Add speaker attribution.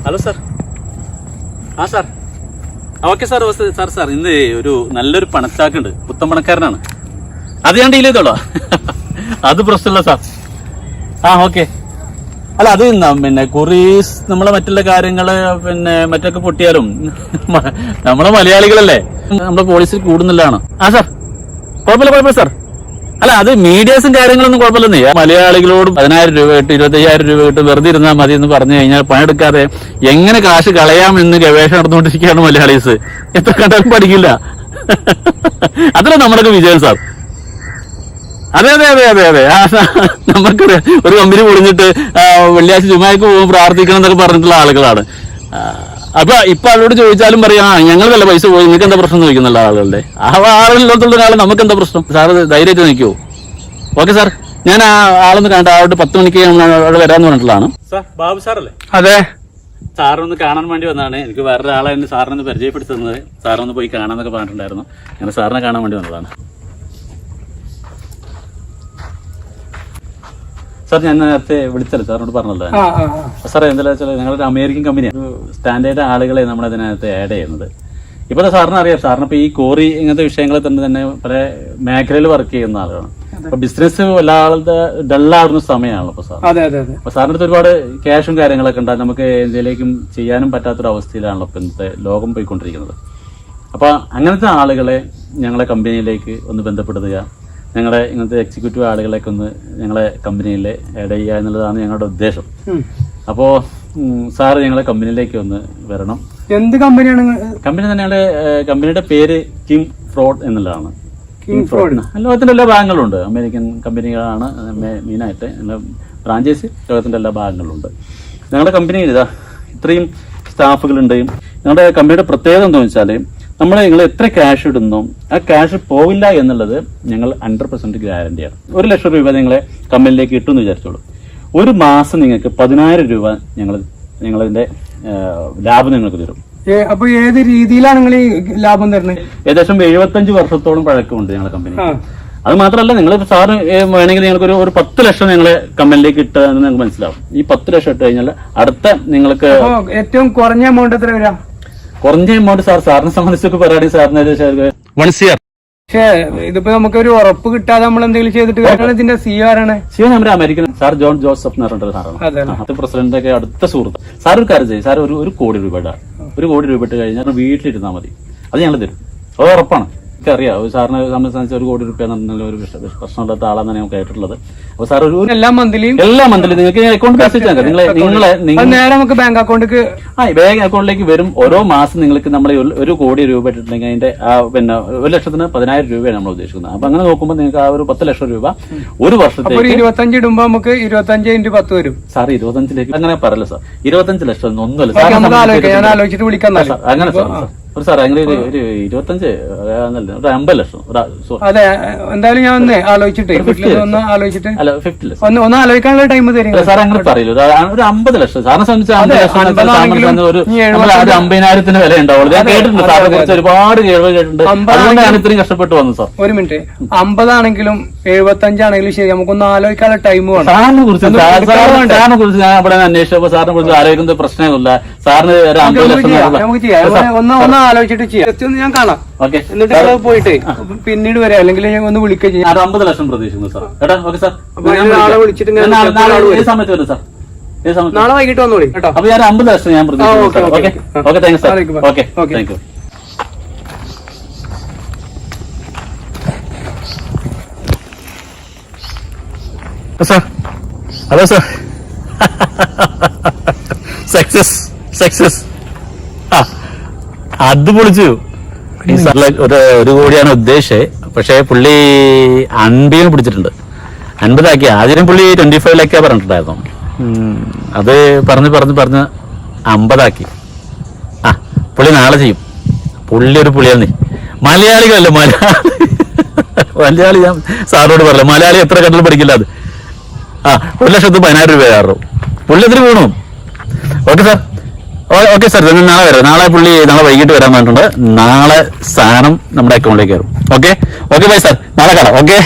Speaker 1: Hello sir. ആ sir, okay sir. Sir sir ഇന്ന് ഒരു നല്ലൊരു പണച്ചാക്കുണ്ട്, പുത്തൻ പണക്കാരനാണ്. അത് ഞാൻ ഡീൽ ചെയ്തോളാം. അത് പ്രശ്നമില്ല സാർ. ആ ഓക്കെ. അല്ല അത് പിന്നെ കുറീസ് നമ്മളെ മറ്റുള്ള കാര്യങ്ങള് പിന്നെ മറ്റൊക്കെ പൊട്ടിയാലും നമ്മളെ മലയാളികളല്ലേ, നമ്മുടെ പോളിസിൽ കൂടുന്നില്ലാണ്. ആ സാർ കുഴപ്പമില്ല സാർ. അല്ല അത് മീഡിയാസും കാര്യങ്ങളൊന്നും കുഴപ്പമില്ലെന്നേ. മലയാളികളോട് 10,000 രൂപ ഇട്ട് 25,000 രൂപ ഇട്ട് വെറുതെ ഇരുന്നാൽ മതി എന്ന് പറഞ്ഞു കഴിഞ്ഞാൽ പണിയെടുക്കാതെ എങ്ങനെ കാശ് കളയാമെന്ന് ഗവേഷണം നടന്നുകൊണ്ടിരിക്കുകയാണ് മലയാളീസ്. എത്ര കണ്ടാലും പഠിക്കില്ല. അതല്ല നമ്മുടെയൊക്കെ വിജയം സാർ. അതെ അതെ അതെ അതെ അതെ. നമുക്ക് ഒരു കമ്പനി പൊളിഞ്ഞിട്ട് വെള്ളിയാഴ്ച ജുമാക്ക് പോകുമ്പോൾ പ്രാർത്ഥിക്കണം എന്നൊക്കെ പറഞ്ഞിട്ടുള്ള ആളുകളാണ്. ഇപ്പൊ അവരോട് ചോദിച്ചാലും പറയാം ഞങ്ങൾ വല്ല പൈസ പോയി, നിങ്ങൾക്ക് എന്താ പ്രശ്നം ചോദിക്കുന്നുള്ള ആളുകളുടെ ആളില്ലാത്തുള്ള ഒരാൾ നമുക്ക് എന്താ പ്രശ്നം. സാറ് ധൈര്യമായിട്ട് നിൽക്കുമോ? ഓക്കെ സാർ, ഞാൻ ആ ആളൊന്ന് കണ്ട അവിടെ 10 മണിക്ക് അവിടെ വരാന്ന് പറഞ്ഞിട്ടുള്ളതാണ്. സാർ ബാബു സാറല്ലേ? അതെ. സാറൊന്ന് കാണാൻ വേണ്ടി വന്നതാണ്. എനിക്ക് വേറൊരാളെ എന്നെ സാറിനൊന്ന് പരിചയപ്പെടുത്തുന്നത്. സാറൊന്ന് പോയി കാണാന്നൊക്കെ പറഞ്ഞിട്ടുണ്ടായിരുന്നു. ഞാൻ സാറിനെ കാണാൻ വേണ്ടി വന്നതാണ്. സാർ ഞാൻ നേരത്തെ വിളിച്ചല്ലോ, സാറിനോട് പറഞ്ഞല്ലോ. സാർ എന്താ വെച്ചാൽ ഞങ്ങളൊരു അമേരിക്കൻ കമ്പനിയാണ്. ഒരു സ്റ്റാൻഡേർഡ് ആളുകളെ നമ്മളതിനകത്ത് ആഡ് ചെയ്യുന്നത്. ഇപ്പോഴത്തെ സാറിന് അറിയാം, സാറിനിപ്പോൾ ഈ കോറി ഇങ്ങനത്തെ വിഷയങ്ങളെ തന്നെ പല മേഖലയിൽ വർക്ക് ചെയ്യുന്ന ആളുകളാണ്. അപ്പൊ ബിസിനസ് വല്ലാതെ ഡള്ളാവുന്ന സമയമാണല്ലോ ഇപ്പൊ സാർ. അപ്പൊ സാറിന്റെ അടുത്ത് ഒരുപാട് ക്യാഷും കാര്യങ്ങളൊക്കെ ഉണ്ടാകും. നമുക്ക് എന്തെങ്കിലും ചെയ്യാനും പറ്റാത്തൊരു അവസ്ഥയിലാണല്ലോ ഇപ്പൊ ഇന്നത്തെ ലോകം പോയിക്കൊണ്ടിരിക്കുന്നത്. അപ്പൊ അങ്ങനത്തെ ആളുകളെ ഞങ്ങളെ കമ്പനിയിലേക്ക് ഒന്ന് ബന്ധപ്പെടുത്തുക, ഞങ്ങളെ ഇങ്ങനത്തെ എക്സിക്യൂട്ടീവ് ആളുകളൊക്കെ ഒന്ന് ഞങ്ങളെ കമ്പനിയിൽ ആഡ് ചെയ്യുക എന്നുള്ളതാണ് ഞങ്ങളുടെ ഉദ്ദേശം. അപ്പോ സാറ് ഞങ്ങളെ കമ്പനിയിലേക്ക് ഒന്ന് വരണം.
Speaker 2: എന്ത് കമ്പനിയാണ്?
Speaker 1: കമ്പനി തന്നെയാണ്. കമ്പനിയുടെ പേര് കിങ് ഫ്രോഡ് എന്നുള്ളതാണ്. കിങ് ഫ്രോഡ് ലോകത്തിന്റെ എല്ലാ ഭാഗങ്ങളുണ്ട്. അമേരിക്കൻ കമ്പനികളാണ് മെയിനായിട്ട്. ബ്രാഞ്ചേഴ്സ് ലോകത്തിന്റെ എല്ലാ ഭാഗങ്ങളിലുണ്ട്. ഞങ്ങളുടെ കമ്പനിയിൽ ഇതാ ഇത്രയും സ്റ്റാഫുകളുണ്ട്. ഞങ്ങളുടെ കമ്പനിയുടെ പ്രത്യേകത എന്താണെന്ന് വെച്ചാൽ നിങ്ങൾ എത്ര ക്യാഷ് ഇടുന്നോ ആ ക്യാഷ് പോവില്ല എന്നുള്ളത് ഞങ്ങൾ 100% ഗ്യാരണ്ടിയാണ്. 1 ലക്ഷം രൂപ നിങ്ങളെ കമ്പനിയിലേക്ക് ഇട്ടെന്ന് വിചാരിച്ചോളൂ. ഒരു മാസം നിങ്ങൾക്ക് 10,000 രൂപ ഞങ്ങളതിന്റെ ലാഭം നിങ്ങൾക്ക് തരും.
Speaker 2: അപ്പൊ ഏത് രീതിയിലാണ് നിങ്ങൾ ഈ ലാഭം തരുന്നത്?
Speaker 1: ഏകദേശം 75 വർഷത്തോളം പഴക്കമുണ്ട് ഞങ്ങളുടെ കമ്പനി. അത് മാത്രമല്ല, നിങ്ങൾ സാറ് വേണമെങ്കിൽ നിങ്ങൾക്ക് ഒരു 10 ലക്ഷം നിങ്ങളെ കമ്പനിയിലേക്ക് ഇട്ടെന്ന് നിങ്ങൾക്ക് മനസ്സിലാവും. ഈ 10 ലക്ഷം ഇട്ട് കഴിഞ്ഞാൽ അടുത്ത നിങ്ങൾക്ക്
Speaker 2: ഏറ്റവും കുറഞ്ഞ എമൗണ്ട് എത്ര വരാം?
Speaker 1: കുറഞ്ഞ എമൗണ്ട് സാറിനെ സംബന്ധിച്ചൊക്കെ പറയുകയാണെങ്കിൽ സാറിന് 1 CR.
Speaker 2: പക്ഷേ ഇതിപ്പോ നമുക്ക് ഒരു ഉറപ്പ് കിട്ടാതെ നമ്മൾ എന്തെങ്കിലും ചെയ്തിട്ട് ഇതിന്റെ CEO ആരാണ്?
Speaker 1: CEO നമ്മുടെ അമേരിക്കൻ സാർ ജോൺ ജോസഫ് എന്ന് പറഞ്ഞിട്ടുള്ള സാറാണ്. പ്രസിഡന്റ് ഒക്കെ അടുത്ത സുഹൃത്ത്. സാർ ഒരു കാര്യം ചെയ്യും, സാർ ഒരു കോടി രൂപ ഇടാം. 1 കോടി രൂപ ഇട്ട് കഴിഞ്ഞാൽ വീട്ടിലിരുന്നാൽ മതി. അത് ഞങ്ങൾ തരും. അത് ഉറപ്പാണ്. അറിയാം സാറിനെ സംബന്ധിച്ച് 1 കോടി രൂപ എന്ന് പറഞ്ഞാൽ ഒരു പ്രശ്നമില്ലാത്ത ആളാണെന്ന് ഞാൻ കേട്ടിട്ടുള്ളത്. അപ്പൊ സാർ എല്ലാ മന്ത്ലിയും നിങ്ങൾക്ക് അക്കൗണ്ട് മെസ്സേജ് ആക്കാം. നിങ്ങളെ
Speaker 2: നേരെ നമുക്ക് ബാങ്ക് അക്കൗണ്ടിലേക്ക്
Speaker 1: ബാങ്ക് അക്കൗണ്ടിലേക്ക് വരും. ഓരോ മാസം നിങ്ങൾക്ക് നമ്മൾ 1 കോടി രൂപ ഇട്ടിട്ടുണ്ടെങ്കിൽ അതിന്റെ പിന്നെ 1 ലക്ഷത്തിന് 10,000 രൂപയാണ് നമ്മൾ ഉദ്ദേശിക്കുന്നത്. അപ്പൊ അങ്ങനെ നോക്കുമ്പോൾ നിങ്ങൾക്ക് ആ ഒരു 10 ലക്ഷം രൂപ ഒരു വർഷത്തേക്ക്
Speaker 2: 25 ഇടുമ്പോ നമുക്ക് 25 × 10 വരും.
Speaker 1: സാർ 25ലേക്ക് അങ്ങനെ പറയല്ലോ സാർ. 25 ലക്ഷം ഒന്നുമല്ല.
Speaker 2: ഞാൻ ആലോചിച്ചിട്ട് വിളിക്കാം.
Speaker 1: അങ്ങനെ സാർ അങ്ങനെ ഒരു 25 ഒരു 50 ലക്ഷം.
Speaker 2: അതെ, എന്തായാലും ഞാൻ ഒന്ന് ആലോചിച്ചിട്ട് ഒന്ന് ആലോചിച്ചിട്ട്
Speaker 1: അല്ല 50 ലക്ഷം
Speaker 2: ഒന്ന് ആലോചിക്കാനുള്ള ടൈം തരും
Speaker 1: സാർ. അങ്ങനെ പറയില്ല, ഒരു 50 ലക്ഷം സാറിനെ സംബന്ധിച്ച് 50 ലക്ഷം ഒരു 50,000 വില ഉണ്ടാവുള്ളൂ. ഞാൻ കേട്ടിട്ടുണ്ട് സാറിനെ കുറിച്ച് ഒരുപാട് കേട്ടിട്ടുണ്ട്. അതുകൊണ്ട് ഞാൻ ഇത്രയും കഷ്ടപ്പെട്ട് വന്നു സാർ.
Speaker 2: ഒരു മിനിറ്റ്, 50 ആണെങ്കിലും 75 ആണെങ്കിലും ശരി, നമുക്കൊന്ന് ആലോചിക്കാനുള്ള ടൈം വേണം.
Speaker 1: സാറിനെ കുറിച്ച് ഞാൻ അവിടെ അന്വേഷിച്ചപ്പോ സാറിനെ കുറിച്ച് ആലോചിക്കുന്നത് പ്രശ്നമൊന്നുമില്ല. സാറിന് ഒരു 50 ലക്ഷം
Speaker 2: നമുക്ക് ചെയ്യാം. ഒന്ന് ആലോചിച്ചിട്ട് ചെയ്യാം. ഞാൻ കാണാം.
Speaker 1: ഓക്കെ,
Speaker 2: എന്നിട്ട് പോയിട്ട് പിന്നീട് വരാം, അല്ലെങ്കിൽ ഞാൻ ഒന്ന് വിളിക്കുക ചെയ്യാം.
Speaker 1: 50 ലക്ഷം പ്രതീക്ഷിക്കുന്നു സാർ. കേട്ടോ? ഓക്കെ സാർ,
Speaker 2: നാളെ വിളിച്ചിട്ട്
Speaker 1: സമയത്ത് വരും സാർ.
Speaker 2: നാളെ വൈകിട്ട് വന്നോളി കേട്ടോ.
Speaker 1: അപ്പൊ ഞാൻ 50 ലക്ഷം ഞാൻ പ്രതീക്ഷിക്കുന്നു. Okay okay, thanks sir. Okay, thank you. Sir hello sir. Success അത് പൊളിച്ചു. ഒരു കോടിയാണ് ഉദ്ദേശിച്ചത്. പക്ഷെ പുള്ളി 50 പിടിച്ചിട്ടുണ്ട്. 50 ആക്കി. ആദ്യം പുള്ളി 25 ലക്ഷം പറഞ്ഞിട്ടുണ്ടായിരുന്നു. അത് പറഞ്ഞ് 50 ആക്കി. പുള്ളി നാളെ ചെയ്യും. പുള്ളി ഒരു പുള്ളിയാണ്. മലയാളികളല്ലേ മലയാളി. ഞാൻ സാറിനോട് പറഞ്ഞില്ല, മലയാളി എത്ര കണ്ടിൽ പഠിക്കില്ല. അത് 1 ലക്ഷത്തിന് 10,000 രൂപ കയറും. പുള്ളി എത്ര വീണു. Okay sir. ഓക്കെ സാർ, നാളെ വരാം. നാളെ വൈകിട്ട് വരാൻ പറഞ്ഞിട്ടുണ്ട്. നാളെ സാധനം നമ്മുടെ അക്കൗണ്ടിലേക്ക് കയറും. ഓക്കെ ബൈ സാർ, നാളെ കാണാം. ഓക്കെ.